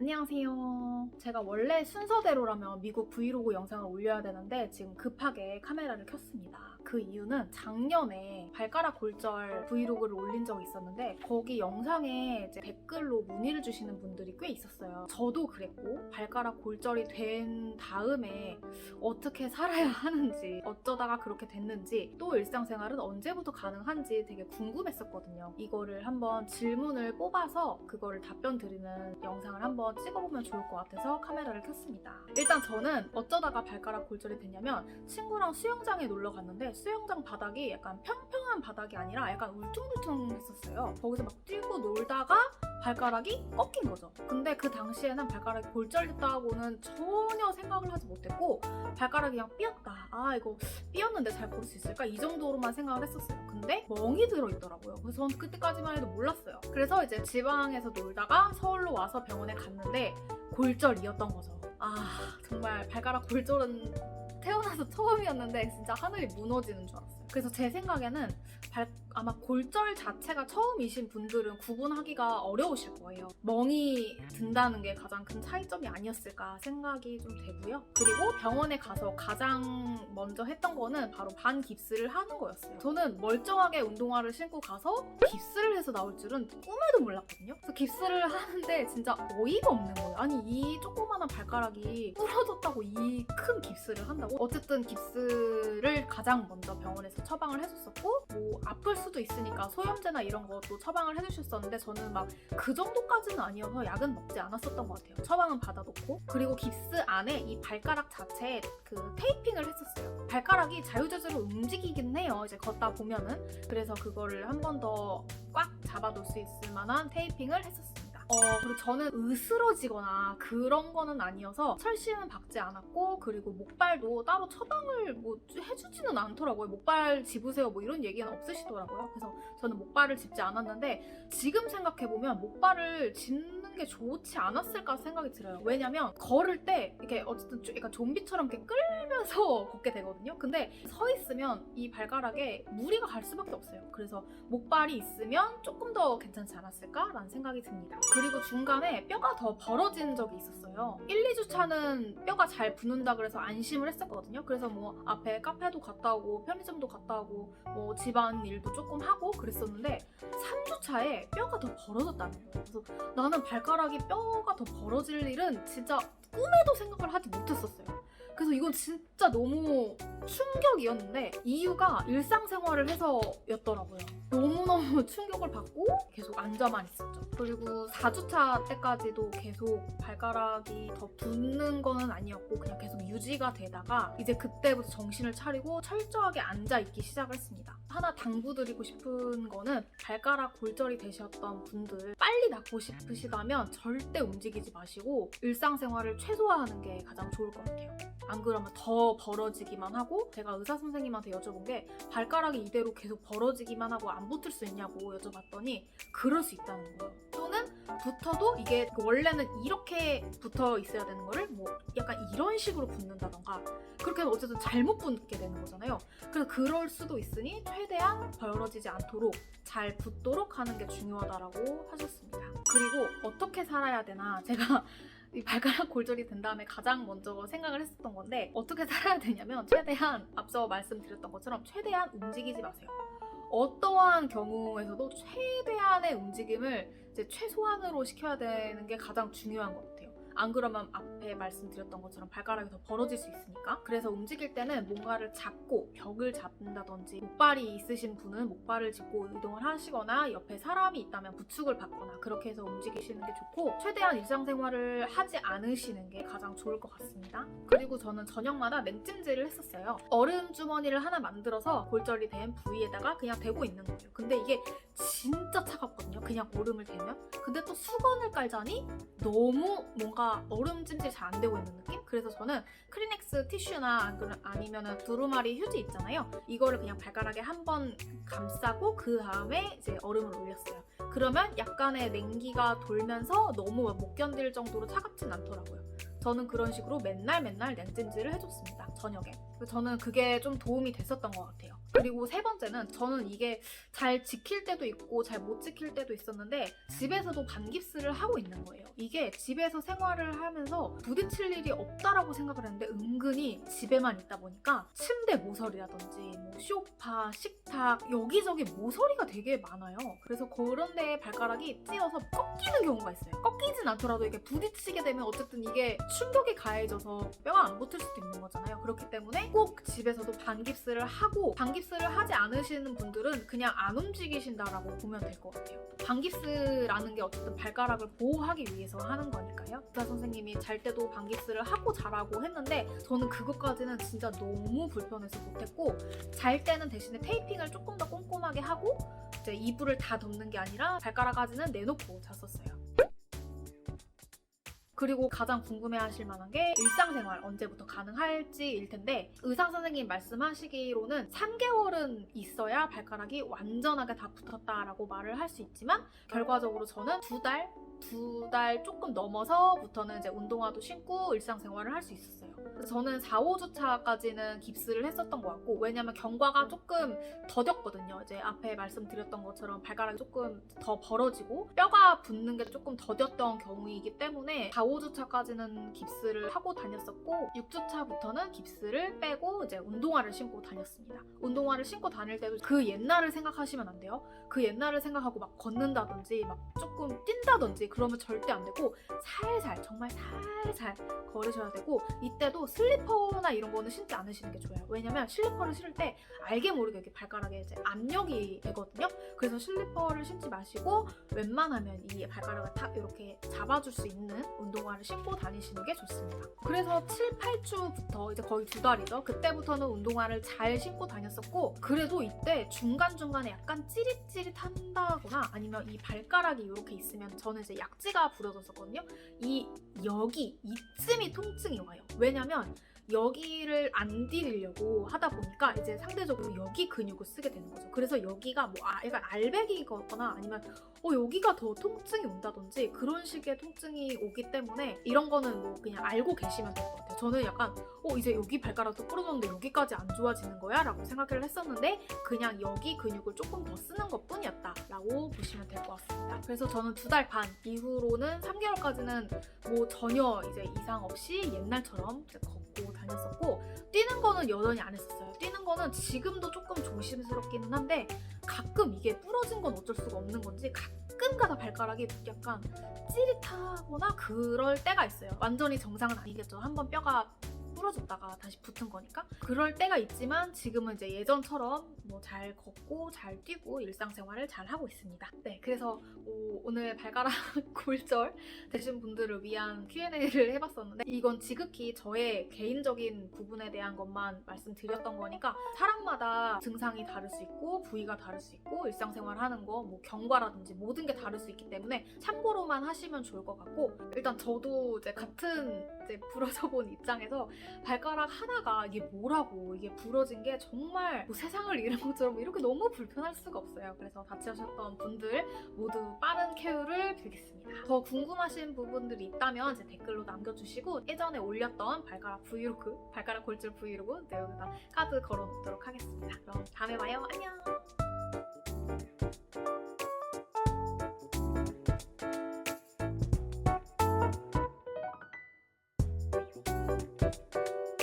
안녕하세요. 제가 원래 순서대로라면 미국 브이로그 영상을 올려야 되는데 지금 급하게 카메라를 켰습니다. 그 이유는 작년에 발가락 골절 브이로그를 올린 적이 있었는데 거기 영상에 이제 댓글로 문의를 주시는 분들이 꽤 있었어요. 저도 그랬고 발가락 골절이 된 다음에 어떻게 살아야 하는지, 어쩌다가 그렇게 됐는지, 또 일상생활은 언제부터 가능한지 되게 궁금했었거든요. 이거를 한번 질문을 뽑아서 그거를 답변 드리는 영상을 한번 찍어보면 좋을 것 같아서 카메라를 켰습니다. 일단 저는 어쩌다가 발가락 골절이 됐냐면 친구랑 수영장에 놀러 갔는데 수영장 바닥이 약간 평평한 바닥이 아니라 약간 울퉁불퉁했었어요. 거기서 막 뛰고 놀다가 발가락이 꺾인 거죠. 근데 그 당시에는 발가락이 골절됐다고는 전혀 생각을 하지 못했고 발가락이 그냥 삐었다. 이거 삐었는데 잘 걸을 수 있을까? 이 정도로만 생각을 했었어요. 근데 멍이 들어있더라고요. 그래서 저는 그때까지만 해도 몰랐어요. 그래서 이제 지방에서 놀다가 서울로 와서 병원에 갔는데 골절이었던 거죠. 정말 발가락 골절은 태어나서 처음이었는데 진짜 하늘이 무너지는 줄 알았어요. 그래서 제 생각에는 아마 골절 자체가 처음이신 분들은 구분하기가 어려우실 거예요. 멍이 든다는 게 가장 큰 차이점이 아니었을까 생각이 좀 되고요. 그리고 병원에 가서 가장 먼저 했던 거는 바로 반깁스를 하는 거였어요. 저는 멀쩡하게 운동화를 신고 가서 깁스를 해서 나올 줄은 꿈에도 몰랐거든요. 그래서 깁스를 하는데 진짜 어이가 없는 거예요. 아니 이 조그마한 발가락이 부러졌다고 이 큰 깁스를 한다고? 어쨌든 깁스를 가장 먼저 병원에서 처방을 해줬었고 뭐 아플 수도 있으니까 소염제나 이런 것도 처방을 해주셨었는데 저는 막 그 정도까지는 아니어서 약은 먹지 않았었던 것 같아요. 처방은 받아놓고. 그리고 깁스 안에 이 발가락 자체에 그 테이핑을 했었어요. 발가락이 자유자재로 움직이긴 해요. 이제 걷다 보면은. 그래서 그거를 한 번 더 꽉 잡아둘 수 있을 만한 테이핑을 했었습니다. 그리고 저는 으스러지거나 그런 거는 아니어서 철심은 박지 않았고 그리고 목발도 따로 처방을 뭐 해주지는 않더라고요. 목발 집으세요 뭐 이런 얘기는 없으시더라고요. 그래서 저는 목발을 짚지 않았는데 지금 생각해보면 목발을 짚는 게 좋지 않았을까 생각이 들어요. 왜냐면 걸을 때 이렇게 어쨌든 약간 좀비처럼 이렇게 끌면서 걷게 되거든요. 근데 서 있으면 이 발가락에 무리가 갈 수밖에 없어요. 그래서 목발이 있으면 조금 더 괜찮지 않았을까라는 생각이 듭니다. 그리고 중간에 뼈가 더 벌어진 적이 있었어요. 1, 2주차는 뼈가 잘 붙는다 그래서 안심을 했었거든요. 그래서 뭐 앞에 카페도 갔다 오고 편의점도 갔다 오고 뭐 집안일도 조금 하고 그랬었는데 3주차에 뼈가 더 벌어졌다는 거예요. 그래서 나는 발가락이 뼈가 더 벌어질 일은 진짜 꿈에도 생각을 하지 못했었어요. 그래서 이건 진짜 너무 충격이었는데 이유가 일상생활을 해서였더라고요. 너무너무 충격을 받고 계속 앉아만 있었죠. 그리고 4주차 때까지도 계속 발가락이 더 붓는 거는 아니었고 그냥 계속 유지가 되다가 이제 그때부터 정신을 차리고 철저하게 앉아있기 시작을 했습니다. 하나 당부드리고 싶은 거는 발가락 골절이 되셨던 분들 빨리 낫고 싶으시다면 절대 움직이지 마시고 일상생활을 최소화하는 게 가장 좋을 것 같아요. 안 그러면 더 벌어지기만 하고 제가 의사 선생님한테 여쭤본 게 발가락이 이대로 계속 벌어지기만 하고 안 붙을 수 있냐고 여쭤봤더니 그럴 수 있다는 거예요. 또는 붙어도 이게 원래는 이렇게 붙어 있어야 되는 거를 뭐 약간 이런 식으로 붙는다던가 그렇게 하면 어쨌든 잘못 붙게 되는 거잖아요. 그래서 그럴 수도 있으니 최대한 벌어지지 않도록 잘 붙도록 하는 게 중요하다라고 하셨습니다. 그리고 어떻게 살아야 되나 제가 이 발가락 골절이 된 다음에 가장 먼저 생각을 했었던 건데 어떻게 살아야 되냐면 최대한 앞서 말씀드렸던 것처럼 최대한 움직이지 마세요. 어떠한 경우에서도 최대한의 움직임을 이제 최소한으로 시켜야 되는 게 가장 중요한 것 같아요. 안 그러면 앞에 말씀드렸던 것처럼 발가락이 더 벌어질 수 있으니까. 그래서 움직일 때는 뭔가를 잡고 벽을 잡는다든지 목발이 있으신 분은 목발을 짚고 이동을 하시거나 옆에 사람이 있다면 부축을 받거나 그렇게 해서 움직이시는 게 좋고 최대한 일상생활을 하지 않으시는 게 가장 좋을 것 같습니다. 그리고 저는 저녁마다 냉찜질을 했었어요. 얼음 주머니를 하나 만들어서 골절이 된 부위에다가 그냥 대고 있는 거예요. 근데 이게 진짜 차갑거든요. 그냥 얼음을 대면. 근데 또 수건을 깔자니 너무 뭔가 얼음 찜질 잘 안 되고 있는 느낌? 그래서 저는 크리넥스 티슈나 아니면 두루마리 휴지 있잖아요. 이거를 그냥 발가락에 한번 감싸고 그 다음에 이제 얼음을 올렸어요. 그러면 약간의 냉기가 돌면서 너무 못 견딜 정도로 차갑진 않더라고요. 저는 그런 식으로 맨날 냉찜질을 해줬습니다. 저녁에. 저는 그게 좀 도움이 됐었던 것 같아요. 그리고 세 번째는 저는 이게 잘 지킬 때도 있고 잘 못 지킬 때도 있었는데 집에서도 반깁스를 하고 있는 거예요. 이게 집에서 생활을 하면서 부딪힐 일이 없다라고 생각을 했는데 은근히 집에만 있다 보니까 침대 모서리라든지 뭐 소파, 식탁 여기저기 모서리가 되게 많아요. 그래서 그런 데에 발가락이 찧어서 꺾이는 경우가 있어요. 꺾이진 않더라도 이게 부딪히게 되면 어쨌든 이게 충격이 가해져서 뼈가 안 붙을 수도 있는 거잖아요. 그렇기 때문에 꼭 집에서도 반깁스를 하고, 반깁스를 하지 않으시는 분들은 그냥 안 움직이신다라고 보면 될 것 같아요. 반깁스라는 게 어쨌든 발가락을 보호하기 위해서 하는 거니까요. 의사 선생님이 잘 때도 반깁스를 하고 자라고 했는데 저는 그것까지는 진짜 너무 불편해서 못했고, 잘 때는 대신에 테이핑을 조금 더 꼼꼼하게 하고 이제 이불을 다 덮는 게 아니라 발가락까지는 내놓고 잤었어요. 그리고 가장 궁금해하실 만한 게 일상생활 언제부터 가능할지일 텐데, 의사 선생님 말씀하시기로는 3개월은 있어야 발가락이 완전하게 다 붙었다라고 말을 할 수 있지만 결과적으로 저는 2달 조금 넘어서부터는 이제 운동화도 신고 일상생활을 할 수 있었어요. 그래서 저는 4, 5주차까지는 깁스를 했었던 것 같고, 왜냐면 경과가 조금 더뎠거든요. 이제 앞에 말씀드렸던 것처럼 발가락이 조금 더 벌어지고 뼈가 붙는 게 조금 더뎠던 경우이기 때문에 4, 5주차까지는 깁스를 하고 다녔었고, 6주차부터는 깁스를 빼고 이제 운동화를 신고 다녔습니다. 운동화를 신고 다닐 때도 그 옛날을 생각하시면 안 돼요. 그 옛날을 생각하고 막 걷는다든지 막 조금 뛴다든지 그러면 절대 안 되고, 살살, 정말 살살 걸으셔야 되고, 이때도 슬리퍼나 이런 거는 신지 않으시는 게 좋아요. 왜냐면 슬리퍼를 신을 때 알게 모르게 이렇게 발가락에 이제 압력이 되거든요. 그래서 슬리퍼를 신지 마시고 웬만하면 이 발가락을 딱 이렇게 잡아줄 수 있는 운동화를 신고 다니시는 게 좋습니다. 그래서 7, 8주부터 이제 거의 2달이죠. 그때부터는 운동화를 잘 신고 다녔었고, 그래도 이때 중간중간에 약간 찌릿찌릿한다거나 아니면 이 발가락이 이렇게 있으면 저는 이제 약지가 부러졌었거든요. 이쯤이 통증이 와요. 왜냐면 여기를 안 디디려고 하다 보니까 이제 상대적으로 여기 근육을 쓰게 되는 거죠. 그래서 여기가 뭐 약간 알배기거나 아니면 여기가 더 통증이 온다든지 그런 식의 통증이 오기 때문에 이런 거는 뭐 그냥 알고 계시면 될 것 같아요. 저는 약간 이제 여기 발가락도 부러졌는데 여기까지 안 좋아지는 거야? 라고 생각을 했었는데 그냥 여기 근육을 조금 더 쓰는 것 뿐이었다 라고 보시면 될 것 같습니다. 그래서 저는 2달 반 이후로는 3개월까지는 뭐 전혀 이제 이상 없이 옛날처럼 이제 걷고 다녔었고, 뛰는 거는 여전히 안 했었어요. 뛰는 거는 지금도 조금 조심스럽기는 한데 가끔 이게 부러진 건 어쩔 수가 없는 건지 가끔가다 발가락이 약간 찌릿하거나 그럴 때가 있어요. 완전히 정상은 아니겠죠. 한번 뼈가 부러졌다가 다시 붙은 거니까. 그럴 때가 있지만 지금은 이제 예전처럼 뭐 잘 걷고 잘 뛰고 일상생활을 잘 하고 있습니다. 네, 그래서 오늘 발가락 골절 되신 분들을 위한 Q&A를 해봤었는데, 이건 지극히 저의 개인적인 부분에 대한 것만 말씀드렸던 거니까 사람마다 증상이 다를 수 있고 부위가 다를 수 있고 일상생활 하는 거 뭐 경과라든지 모든 게 다를 수 있기 때문에 참고로만 하시면 좋을 것 같고, 일단 저도 이제 같은 이제 부러져 본 입장에서 발가락 하나가 이게 뭐라고 이게 부러진 게 정말 뭐 세상을 잃은 것처럼 이렇게 너무 불편할 수가 없어요. 그래서 다치셨던 분들 모두 빠른 쾌유를 빌겠습니다. 더 궁금하신 부분들이 있다면 제 댓글로 남겨주시고, 예전에 올렸던 발가락 브이로그, 발가락 골절 브이로그 여기다 카드 걸어놓도록 하겠습니다. 그럼 다음에 봐요. 안녕.